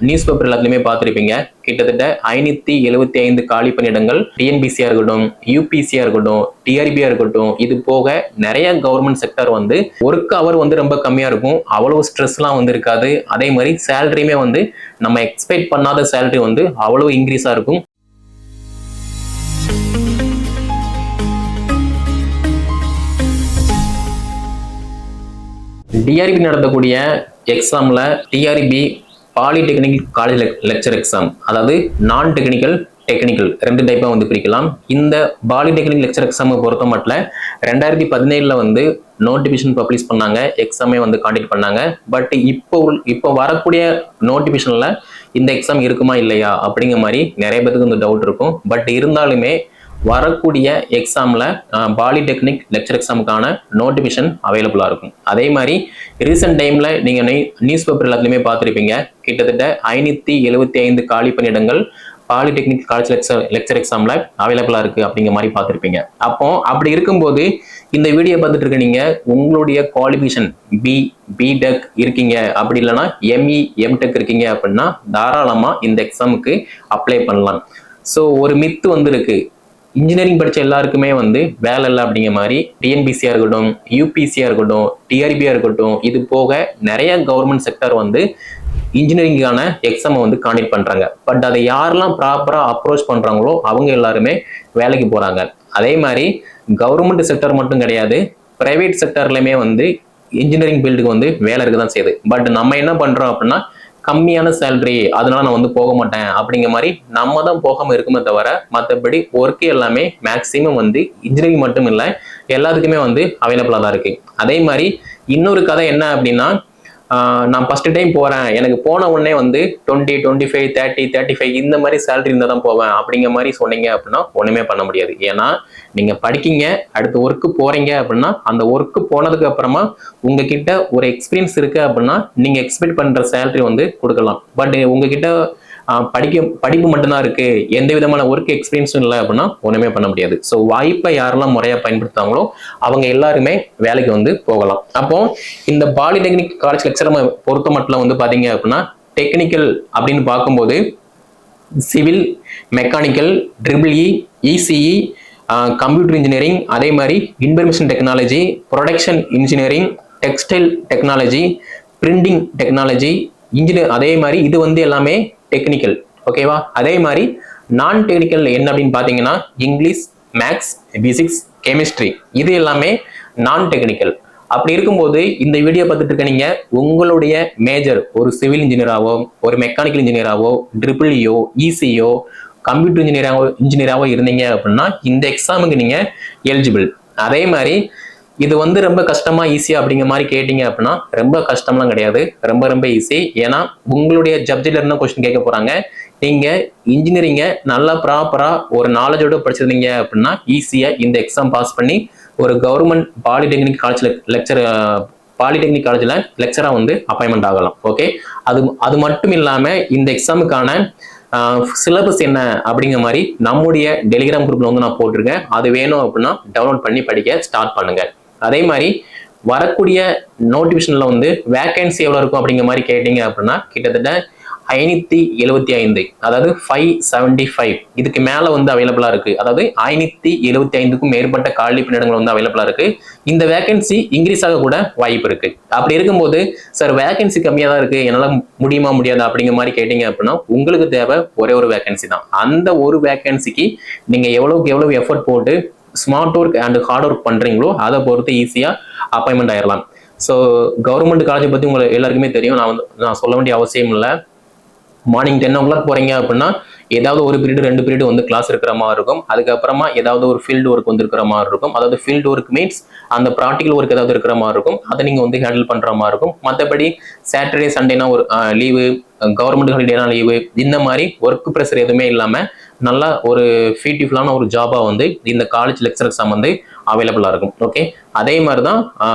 News paper எல்லாத்துலயுமே பார்த்துருப்பீங்க. கிட்டத்தட்ட 575 காலி பணியிடங்கள் டிஎன்பிசியா இருக்கட்டும், யூபிசியா இருக்கட்டும், டிஆர்பியா இருக்கட்டும், இது போக நிறைய கவர்மெண்ட் செக்டர் வந்து ஒர்க் அவர் வந்து ரொம்ப கம்மியா இருக்கும். அவ்வளவு ஸ்ட்ரெஸ்லாம் வந்து இருக்காது. அதே மாதிரி சேலரியுமே வந்து நம்ம எக்ஸ்பெக்ட் பண்ணாத சேலரி வந்து அவ்வளவு இன்க்ரீஸா இருக்கும். டிஆர்பி நடத்தக்கூடிய எக்ஸாம்ல TRB polytechnic college lecture exam, அதாவது நான் டெக்னிக்கல் டெக்னிக்கல் ரெண்டு டைப்பா வந்து பிரிக்கலாம். இந்த பாலிடெக்னிக் லெக்சர் எக்ஸாமை பொறுத்த மட்டும் 2017 வந்து நோட்டிபிகேஷன் பப்ளிஷ் பண்ணாங்க, எக்ஸாமே வந்து காண்டக்ட் பண்ணாங்க. பட் இப்போ வரக்கூடிய நோட்டிபிகேஷன்ல இந்த எக்ஸாம் இருக்குமா இல்லையா அப்படிங்கிற மாதிரி நிறைய பேருக்கு வந்து டவுட் இருக்கும். பட் இருந்தாலுமே வரக்கூடிய எக்ஸாம்ல பாலிடெக்னிக் லெக்சர் எக்ஸாமுக்கான நோட்டிபிகேஷன் அவைலபிளா இருக்கும். அதே மாதிரி ரீசெண்ட் டைம்ல நீங்க நியூஸ் பேப்பர் எல்லாத்துலயுமே பார்த்துருப்பீங்க. கிட்டத்தட்ட 575 காலி பணியிடங்கள் பாலிடெக்னிக் காலேஜ் லெக்சர் எக்ஸாம்ல அவைலபிளா இருக்கு அப்படிங்கிற மாதிரி பார்த்துருப்பீங்க. அப்போ அப்படி இருக்கும்போது இந்த வீடியோ பார்த்துட்டு இருக்க நீங்க உங்களுடைய குவாலிஃபிகேஷன் பிடெக் இருக்கீங்க, அப்படி இல்லைன்னா எம்இ எம்டெக் இருக்கீங்க அப்படின்னா தாராளமா இந்த எக்ஸாமுக்கு அப்ளை பண்ணலாம். ஸோ ஒரு மித்து வந்து இருக்கு, இன்ஜினியரிங் படிச்ச எல்லாருக்குமே வந்து வேலை இல்லை அப்படிங்கிற மாதிரி. டிஎன்பிசியா இருக்கட்டும், யூபிசியா இருக்கட்டும், டிஆர்பியா இருக்கட்டும், இது போக நிறைய கவர்மெண்ட் செக்டர் வந்து இன்ஜினியரிங்கான எக்ஸாமை வந்து காண்டக்ட் பண்றாங்க. பட் அதை யாரெல்லாம் ப்ராப்பரா அப்ரோச் பண்றாங்களோ அவங்க எல்லாருமே வேலைக்கு போறாங்க. அதே மாதிரி கவர்மெண்ட் செக்டர் மட்டும் கிடையாது, பிரைவேட் செக்டர்லயுமே வந்து இன்ஜினியரிங் ஃபீல்டுக்கு வந்து வேலை இருக்குதான் செய்யுது. பட் நம்ம என்ன பண்றோம் அப்படின்னா கம்மியான சேலரி, அதனால நான் வந்து போக மாட்டேன் அப்படிங்கிற மாதிரி நம்ம தான் போகாம இருக்குமே தவிர மற்றபடி ஒர்க்கு எல்லாமே மேக்சிமம் வந்து இன்ஜினியரிங் மட்டும் இல்லை எல்லாத்துக்குமே வந்து அவைலபிளா தான் இருக்கு. அதே மாதிரி இன்னொரு கதை என்ன அப்படின்னா, நான் ஃபர்ஸ்ட் டைம் போறேன், எனக்கு போன உடனே வந்து 20, 25, 30, 35 இந்த மாதிரி சேலரி இருந்தால் தான் போவேன் அப்படிங்கிற மாதிரி சொன்னீங்க அப்படின்னா ஒண்ணுமே பண்ண முடியாது. ஏன்னா நீங்க படிக்கீங்க, அடுத்த ஒர்க்கு போறீங்க அப்படின்னா அந்த ஒர்க்கு போனதுக்கு அப்புறமா உங்ககிட்ட ஒரு எக்ஸ்பீரியன்ஸ் இருக்கு அப்படின்னா நீங்க எக்ஸ்பெக்ட் பண்ற சேலரி வந்து கொடுக்கலாம். பட் உங்ககிட்ட படிப்பு மட்டும்தான் இருக்கு, எந்த விதமான ஒர்க் எக்ஸ்பீரியன்ஸும் இல்லை அப்படின்னா ஒண்ணுமே பண்ண முடியாது. ஸோ வாய்ப்பை யாரெல்லாம் முறையா பயன்படுத்தாங்களோ அவங்க எல்லாருமே வேலைக்கு வந்து போகலாம். அப்போ இந்த பாலிடெக்னிக் காலேஜ் லெக்சர் பொறுத்த மட்டும் வந்து பாத்தீங்க அப்படின்னா டெக்னிக்கல் அப்படின்னு பார்க்கும்போது civil, mechanical, triple E, ECE, computer engineering, அதே மாதிரி information technology, production engineering, textile technology, printing technology, engineer, அதே மாதிரி இது வந்து எல்லாமே டெக்னிக்கல். ஓகேவா? அதே மாதிரி நான் டெக்னிக்கல் என்ன அப்படின்னு பாத்தீங்கன்னா இங்கிலீஷ், மேக்ஸ், பிசிக்ஸ், கெமிஸ்ட்ரி, இது எல்லாமே நான் டெக்னிக்கல். அப்படி இருக்கும்போது இந்த வீடியோ பார்த்துட்டு இருக்க நீங்க உங்களுடைய மேஜர் ஒரு சிவில் இன்ஜினியராவோ, ஒரு மெக்கானிக்கல் இன்ஜினியராவோ, ட்ரிபிள்இயோ, இசியோ, கம்ப்யூட்டர் இன்ஜினியராவோ இருந்தீங்க அப்படின்னா இந்த எக்ஸாமுக்கு நீங்க எலிஜிபிள். அதே மாதிரி இது வந்து ரொம்ப கஷ்டமா ஈஸியா அப்படிங்கிற மாதிரி கேட்டீங்க அப்படின்னா ரொம்ப கஷ்டம்லாம் கிடையாது, ரொம்ப ரொம்ப ஈஸி. ஏன்னா உங்களுடைய சப்ஜெக்ட்ல இருந்து கொஸ்டின் கேட்க போறாங்க. நீங்க இன்ஜினியரிங்க நல்லா ப்ராப்பரா ஒரு நாலேஜோட படிச்சிருந்தீங்க அப்படின்னா ஈஸியா இந்த எக்ஸாம் பாஸ் பண்ணி ஒரு கவர்மெண்ட் பாலிடெக்னிக் காலேஜ்ல லெக்சரா வந்து அப்பாயின்மெண்ட் ஆகலாம். ஓகே, அது மட்டும் இல்லாம இந்த எக்ஸாமுக்கான சிலபஸ் என்ன அப்படிங்கிற மாதிரி நம்முடைய டெலிகிராம் குரூப்ல வந்து நான் போட்டிருக்கேன். அது வேணும் அப்படின்னா டவுன்லோட் பண்ணி படிக்க ஸ்டார்ட் பண்ணுங்க. அதே மாதிரி வரக்கூடிய நோட்டிபிகேஷன்ல வந்து வேகன்சி எவ்வளவு இருக்கும் அப்படிங்கிற மாதிரி கேட்டீங்க அப்படின்னா கிட்டத்தட்ட 575, அதாவது 575 இதுக்கு மேல வந்து அவைலபிளா இருக்கு. அதாவது 575க்கும் மேற்பட்ட காலி பணியிடங்கள் வந்து அவைலபிளா இருக்கு. இந்த வேகன்சி இன்க்ரீஸ் ஆக கூட வாய்ப்பு இருக்கு. அப்படி இருக்கும்போது சார் வேகன்சி கம்மியா தான் இருக்கு, என்னால முடியுமா முடியாதா அப்படிங்கிற மாதிரி கேட்டீங்க அப்படின்னா உங்களுக்கு தேவை ஒரே ஒரு வேகன்சி தான். அந்த ஒரு வேகன்சிக்கு நீங்க எவ்வளவுக்கு எவ்வளவு எஃபர்ட் போட்டு smart work and hard work பண்றீங்களோ அதை பொறுத்து ஈஸியா அப்பாயின்மெண்ட் ஆயிடலாம். ஸோ கவர்மெண்ட் காலேஜை பத்தி உங்களுக்கு எல்லாருக்குமே தெரியும், நான் சொல்ல வேண்டிய அவசியம் இல்லை. மார்னிங் 10 o'clock போறீங்க அப்படின்னா ஏதாவது ஒரு பீரியட் 2 பீரியட் வந்து கிளாஸ் இருக்கிற மாதிரி இருக்கும். அதுக்கப்புறமா ஏதாவது ஒரு ஃபீல்டு ஒர்க் வந்து இருக்கிற மாதிரி இருக்கும். அதாவது ஃபீல்டு ஒர்க் மீன்ஸ் அந்த ப்ராக்டிகல் ஒர்க் ஏதாவது இருக்கிற மாதிரி இருக்கும், அதை நீங்க வந்து ஹேண்டில் பண்ற மாதிரி இருக்கும். மற்றபடி சாட்டர்டே சண்டேனா ஒரு லீவு, கவர்மெண்ட் ஹாலிடேனா லீவு, இந்த மாதிரி ஒர்க் ப்ரெஷர் எதுவுமே இல்லாம நல்லா ஒரு பியூட்டிஃபுல்லான ஒரு ஜாபா வந்து இந்த காலேஜ் லெக்சர் எக்ஸாம் வந்து அவைலபிளா இருக்கும். ஓகே, அதே மாதிரி தான்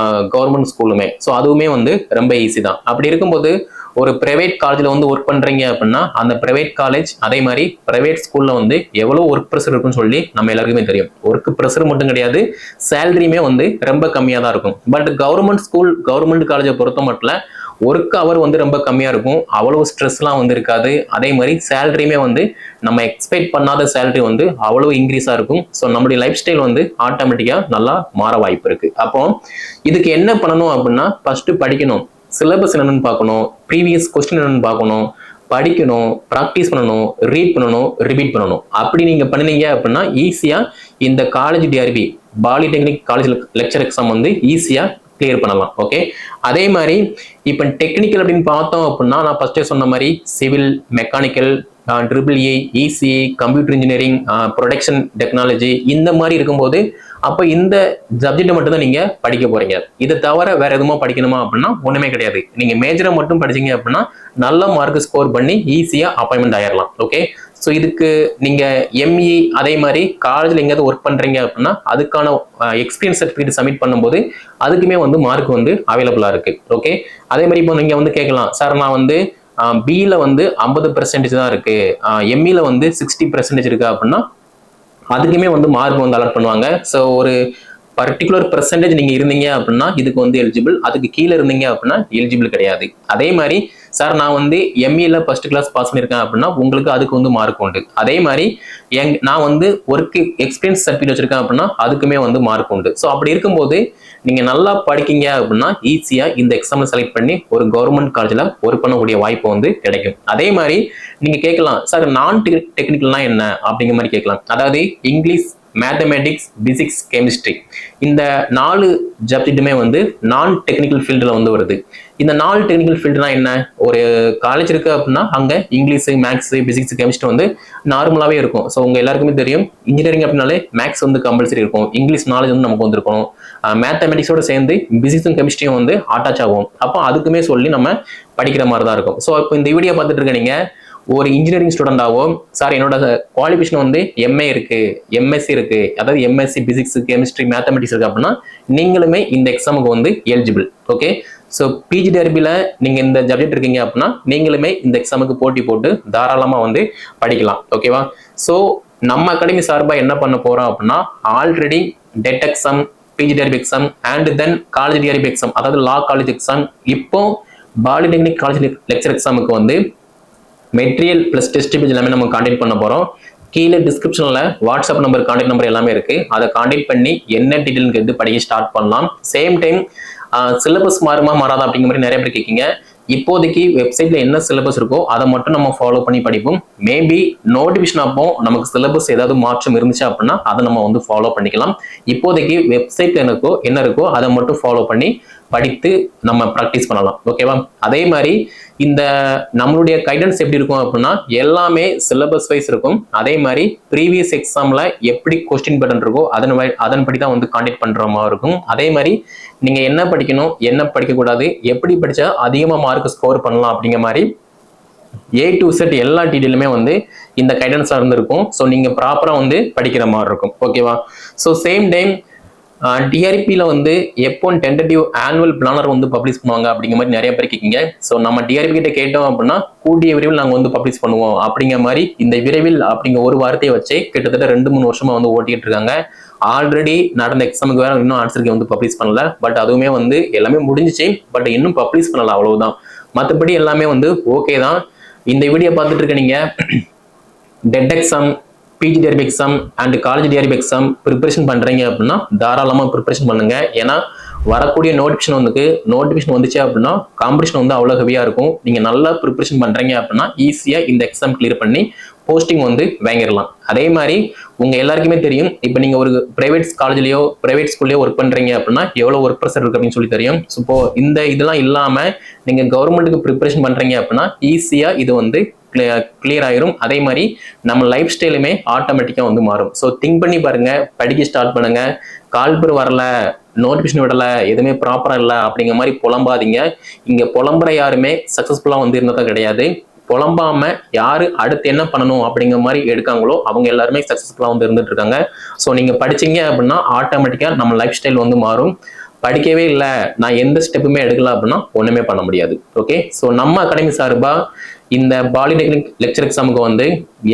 கவர்மெண்ட் ஸ்கூலுமே. ஸோ அதுவுமே வந்து ரொம்ப ஈஸி தான். அப்படி இருக்கும்போது ஒரு பிரைவேட் காலேஜ்ல வந்து ஒர்க் பண்றீங்க அப்படின்னா அந்த பிரைவேட் காலேஜ் அதே மாதிரி பிரைவேட் ஸ்கூல்ல வந்து எவ்வளவு ஒர்க் ப்ரெஷர் இருக்குன்னு சொல்லி நம்ம எல்லாருக்குமே தெரியும். ஒர்க் ப்ரெஷர் மட்டும் கிடையாது, சேலரியுமே வந்து ரொம்ப கம்மியா தான் இருக்கும். பட் கவர்மெண்ட் ஸ்கூல், கவர்மெண்ட் காலேஜை பொறுத்த மட்டும் ஒர்க் அவர் வந்து ரொம்ப கம்மியாக இருக்கும், அவ்வளவு ஸ்ட்ரெஸ்லாம் வந்து இருக்காது. அதே மாதிரி சேலரியுமே வந்து நம்ம எக்ஸ்பெக்ட் பண்ணாத சேலரி வந்து அவ்வளவு இன்க்ரீஸாக இருக்கும். ஸோ நம்மளுடைய லைஃப் ஸ்டைல் வந்து ஆட்டோமேட்டிக்காக நல்லா மாற வாய்ப்பு இருக்கு. அப்போ இதுக்கு என்ன பண்ணணும் அப்படின்னா, ஃபர்ஸ்ட் படிக்கணும், சிலபஸ் என்னன்னு பார்க்கணும், ப்ரீவியஸ் கொஸ்டின் என்னன்னு பார்க்கணும், படிக்கணும், ப்ராக்டிஸ் பண்ணணும், ரீட் பண்ணணும், ரிப்பீட் பண்ணணும். அப்படி நீங்க பண்ணினீங்க அப்படின்னா ஈஸியா இந்த college TRB polytechnic college lecture exam வந்து ஈஸியா கிளியர் பண்ணலாம். ஓகே, அதே மாதிரி இப்போ டெக்னிக்கல் அப்படின்னு பார்த்தோம் அப்படின்னா நான் ஃபர்ஸ்டே சொன்ன மாதிரி civil, mechanical, triple E, ECE, computer engineering, production technology இந்த மாதிரி இருக்கும்போது அப்போ இந்த சப்ஜெக்ட் மட்டும் தான் நீங்க படிக்க போறீங்க. இதை தவிர வேற எதுவும் படிக்கணுமா அப்படின்னா ஒண்ணுமே கிடையாது. நீங்க மேஜரை மட்டும் படிச்சீங்க அப்படின்னா நல்ல மார்க் ஸ்கோர் பண்ணி ஈஸியா அப்பாயின்மெண்ட் ஆயிடலாம். ஓகே, ஸோ இதுக்கு நீங்க எம்இ அதே மாதிரி காலேஜில் எங்கேயாவது ஒர்க் பண்றீங்க அப்படின்னா அதுக்கான எக்ஸ்பீரியன்ஸ் சர்டிஃபிகேட் சப்மிட் பண்ணும்போது அதுக்குமே வந்து மார்க் வந்து அவைலபிளா இருக்கு. ஓகே, அதே மாதிரி இப்போ நீங்க வந்து கேட்கலாம், சார் நான் வந்து பியில் வந்து 50% தான் இருக்கு, எம்இல வந்து 60% இருக்கு அப்படின்னா அதுக்குமே வந்து மார்க் வந்து அலாட் பண்ணுவாங்க. ஸோ ஒரு பர்டிகுலர் பெர்சன்டேஜ் நீங்க இருந்தீங்க அப்படின்னா இதுக்கு வந்து எலிஜிபிள், அதுக்கு கீழே இருந்தீங்க அப்படின்னா எலிஜிபிள் கிடையாது. அதே மாதிரி சார் நான் வந்து எம்இல ஃபர்ஸ்ட் கிளாஸ் பாஸ் பண்ணியிருக்கேன் அப்படின்னா உங்களுக்கு அதுக்கு வந்து மார்க் உண்டு. அதே மாதிரி நான் வந்து ஒர்க் எக்ஸ்பீரியன்ஸ் சர்டிஃபிகேட் வச்சிருக்கேன் அப்படின்னா அதுக்குமே வந்து மார்க் உண்டு. ஸோ அப்படி இருக்கும்போது நீங்க நல்லா படிக்கீங்க அப்படின்னா ஈஸியா இந்த எக்ஸாம்ல செலக்ட் பண்ணி ஒரு கவர்மெண்ட் காலேஜ்ல ஒர்க் பண்ணக்கூடிய வாய்ப்பு வந்து கிடைக்கும். அதே மாதிரி நீங்க கேட்கலாம், சார் நான் டெக்னிக்கல்னா என்ன அப்படிங்கிற மாதிரி கேட்கலாம். அதாவது இங்கிலீஷ், மேத்தமேட்டிக்ஸ், பிசிக்ஸ், கெமிஸ்ட்ரி இந்த 4 சப்ஜெக்ட்டுமே வந்து நான் டெக்னிக்கல் ஃபீல்டில் வந்து வருது. இந்த 4 டெக்னிக்கல் ஃபீல்டுனா என்ன, ஒரு காலேஜ் இருக்கு அப்படின்னா அங்க இங்கிலீஷ், மேக்ஸ், பிசிக்ஸ், கெமிஸ்ட்ரி வந்து நார்மலாவே இருக்கும். ஸோ உங்க எல்லாருக்குமே தெரியும் இன்ஜினியரிங் அப்படின்னாலே மேக்ஸ் வந்து கம்பல்சரி இருக்கும், இங்கிலீஷ் நாலேஜ் வந்து நமக்கு வந்துருக்கணும், மேத்தமெட்டிக்ஸோட சேர்ந்து பிசிக்ஸும் கெமிஸ்ட்ரியும் வந்து அட்டாச் ஆகும். அப்போ அதுக்குமே சொல்லி நம்ம படிக்கிற மாதிரி தான் இருக்கும். ஸோ இப்போ இந்த வீடியோ பார்த்துட்டு இருக்க நீங்க ஒரு இன்ஜினியரிங் ஸ்டூடெண்டாவோ சார் என்னோட குவாலிஃபிகேஷன் வந்து எம்ஏ இருக்கு, எம்எஸ்சி இருக்கு, அதாவது எம்எஸ்சி பிசிக்ஸ், கெமிஸ்ட்ரி, மேத்தமெட்டிக்ஸ் இருக்கு அப்படின்னா நீங்களுமே இந்த எக்ஸாமுக்கு வந்து எலிஜிபிள். ஓகே, ஸோ பிஜிடிஆர்பியில் நீங்க இந்த சப்ஜெக்ட் இருக்கீங்க அப்படின்னா நீங்களுமே இந்த எக்ஸாமுக்கு போட்டி போட்டு தாராளமா வந்து படிக்கலாம். ஓகேவா? ஸோ நம்ம அகாடமி சார்பாக என்ன பண்ண போறோம் அப்படின்னா already TET exam, PGTRB exam and then college TRB exam அதாவது லா காலேஜ் எக்ஸாம், இப்போ பாலிடெக்னிக் காலேஜ் லெக்சர் எக்ஸாமுக்கு வந்து மெட்டீரியல் பிளஸ் டெஸ்ட் பேஜ் எல்லாமே நம்ம கான்டாக்ட் பண்ண போறோம். கீழே டிஸ்கிரிப்ஷன்ல வாட்ஸ்அப் நம்பர், கான்டாக்ட் நம்பர் எல்லாமே இருக்கு. அதை கான்டாக்ட் பண்ணி என்ன டீடைல் கேட்டு படிக்க ஸ்டார்ட் பண்ணலாம். சேம் டைம் சிலபஸ் மாறுமா மாறாதா அப்படிங்கிற மாதிரி நிறைய பேர் கேட்கீங்க. இப்போதைக்கு வெப்சைட்ல என்ன சிலபஸ் இருக்கோ அதை மட்டும் நம்ம ஃபாலோ பண்ணி படிப்போம். மேபி நோட்டிபிகேஷன் அப்போ நமக்கு சிலபஸ் ஏதாவது மாற்றம் இருந்துச்சு அப்படின்னா அதை நம்ம வந்து ஃபாலோ பண்ணிக்கலாம். இப்போதைக்கு வெப்சைட்ல என்ன இருக்கோ அதை மட்டும் ஃபாலோ பண்ணி படித்து நம்ம ப்ராக்டிஸ் பண்ணலாம். ஓகேவா? அதே மாதிரி இந்த நம்மளுடைய கைடன்ஸ் எப்படி இருக்கும் அப்படின்னா எல்லாமே சிலபஸ் வைஸ் இருக்கும். அதே மாதிரி ப்ரீவியஸ் எக்ஸாம்ல எப்படி கொஸ்டின் பேட்டர்ன் இருக்கோ அதன்படி தான் வந்து கான்டாக்ட் பண்ற மாதிரி இருக்கும். அதே மாதிரி நீங்க என்ன படிக்கணும், என்ன படிக்கக்கூடாது, எப்படி படிச்சா அதிகமா மார்க் ஸ்கோர் பண்ணலாம் அப்படிங்கிற மாதிரி A to Z எல்லா டீடைலுமே வந்து இந்த கைடன்ஸ்ல இருந்திருக்கும். ஸோ நீங்க ப்ராப்பரா வந்து படிக்கிற மாதிரி இருக்கும். ஓகேவா? ஸோ சேம் டைம் டிஆர்பியில் வந்து எப்போ டென்டேட்டிவ் ஆனுவல் பிளானர் வந்து பப்ளிஷ் பண்ணுவாங்க அப்படிங்கிற மாதிரி நிறைய பேர் கேட்குங்க. ஸோ நம்ம டிஆர்பி கிட்ட கேட்டோம் அப்படின்னா கூடிய விரைவில் நாங்கள் வந்து பப்ளிஷ் பண்ணுவோம் அப்படிங்கிற மாதிரி இந்த விரைவில் அப்படிங்கிற ஒரு வார்த்தையை வச்சு கிட்டத்தட்ட 2-3 வருஷமா வந்து ஓட்டிட்டு இருக்காங்க. ஆல்ரெடி நடந்த எக்ஸாமுக்கு வேற இன்னும் ஆன்சருக்கு வந்து பப்ளிஷ் பண்ணல. பட் அதுவுமே வந்து எல்லாமே முடிஞ்சிச்சு, பட் இன்னும் பப்ளிஷ் பண்ணல, அவ்வளவுதான். மற்றபடி எல்லாமே வந்து ஓகே தான். இந்த வீடியோ பார்த்துட்டு இருக்க நீங்க TET exam, PGTRB exam and college TRB exam preparation பண்றீங்க அப்படின்னா தாராளமாக ப்ரிப்பரேஷன் பண்ணுங்க. ஏன்னா வரக்கூடிய நோட்டிஃபிகேஷன் வந்துச்சு அப்படின்னா காம்படிஷன் வந்து அவ்வளோ ஹெவியாக இருக்கும். நீங்க நல்லா ப்ரிப்பரேஷன் பண்றீங்க அப்படின்னா ஈஸியா இந்த எக்ஸாம் கிளியர் பண்ணி போஸ்டிங் வந்து வாங்கிடலாம். அதே மாதிரி உங்க எல்லாருக்குமே தெரியும், இப்போ நீங்க ஒரு பிரைவேட் காலேஜ்லயோ பிரைவேட் ஸ்கூல்லயோ ஒர்க் பண்றீங்க அப்படின்னா எவ்வளவு ஒர்க் ப்ரெஷர் இருக்கு அப்படின்னு சொல்லி தெரியும். இப்போ இதெல்லாம் இல்லாம நீங்க கவர்மெண்ட்டுக்கு ப்ரிப்பரேஷன் பண்றீங்க அப்படின்னா ஈஸியா இது வந்து கிளியர் ஆயிரும். அதே மாதிரி நம்ம லைஃப் ஸ்டைலுமே ஆட்டோமேட்டிக்கா வந்து மாறும். ஸோ திங்க் பண்ணி பாருங்க, படிக்க ஸ்டார்ட் பண்ணுங்க. கால்பர் வரல, நோட்டிபிகேஷன் விடல, எதுவுமே ப்ராப்பரா இல்லை அப்படிங்கிற மாதிரி புலம்பாதீங்க. இங்க புலம்புற யாருமே சக்சஸ்ஃபுல்லா வந்து இருந்ததா கிடையாது. புலம்பாம யாரு அடுத்து என்ன பண்ணணும் அப்படிங்கிற மாதிரி எடுக்காங்களோ அவங்க எல்லாருமே சக்சஸ்ஃபுல்லா வந்து இருந்துட்டு இருக்காங்க. ஸோ நீங்க படிச்சீங்க அப்படின்னா ஆட்டோமேட்டிக்கா நம்ம லைஃப் ஸ்டைல் வந்து மாறும். படிக்கவே இல்லை, நான் எந்த ஸ்டெப்புமே எடுக்கல அப்படின்னா ஒண்ணுமே பண்ண முடியாது. ஓகே, ஸோ நம்ம அகாடமி சார்பா இந்த பாலிடெக்னிக் லெக்சர் எக்ஸாமுக்கு வந்து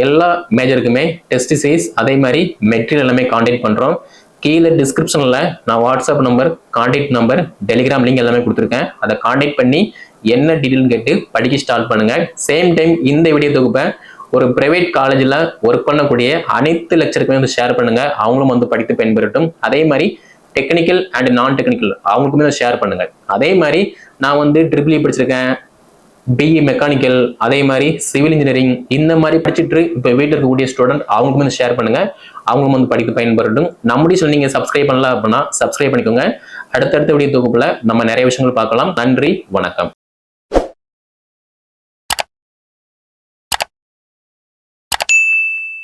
எல்லா மேஜருக்குமே டெஸ்ட் சீரிஸ் அதே மாதிரி மெட்டீரியல் எல்லாமே கான்டாக்ட் பண்றோம். கீழே டிஸ்கிரிப்ஷன்ல நான் WhatsApp number, contact number, Telegram link எல்லாமே கொடுத்துருக்கேன். அதை கான்டாக்ட் பண்ணி என்ன டீட்டெயில் கேட்டு படிக்க ஸ்டார்ட் பண்ணுங்க. சேம் டைம் இந்த வீடியோ தொகுப்பை ஒரு பிரைவேட் காலேஜில் ஒர்க் பண்ணக்கூடிய அனைத்து லெக்சருக்குமே வந்து ஷேர் பண்ணுங்க. அவங்களும் வந்து படித்து பயன்பெறட்டும். அதே மாதிரி டெக்னிக்கல் அண்ட் நான் டெக்னிக்கல் அவங்களுக்குமே ஷேர் பண்ணுங்க. அதே மாதிரி நான் வந்து ட்ரிபிள் படிச்சிருக்கேன், பிஇ மெக்கானிக்கல், அதே மாதிரி சிவில் இன்ஜினியரிங், இந்த மாதிரி படிச்சுட்டு இப்போ வீட்டில் இருக்கக்கூடிய ஸ்டூடெண்ட் அவங்களுக்கு வந்து ஷேர் பண்ணுங்க. அவங்களும் வந்து படித்து பயன்பெறட்டும். நம்முடைய சேனல் நீங்க சப்ஸ்கிரைப் பண்ணல அப்படின்னா சப்ஸ்கிரைப் பண்ணிக்கோங்க. அடுத்தடுத்த வீடியோ தொகுப்புல நம்ம நிறைய விஷயங்கள் பார்க்கலாம். நன்றி, வணக்கம்.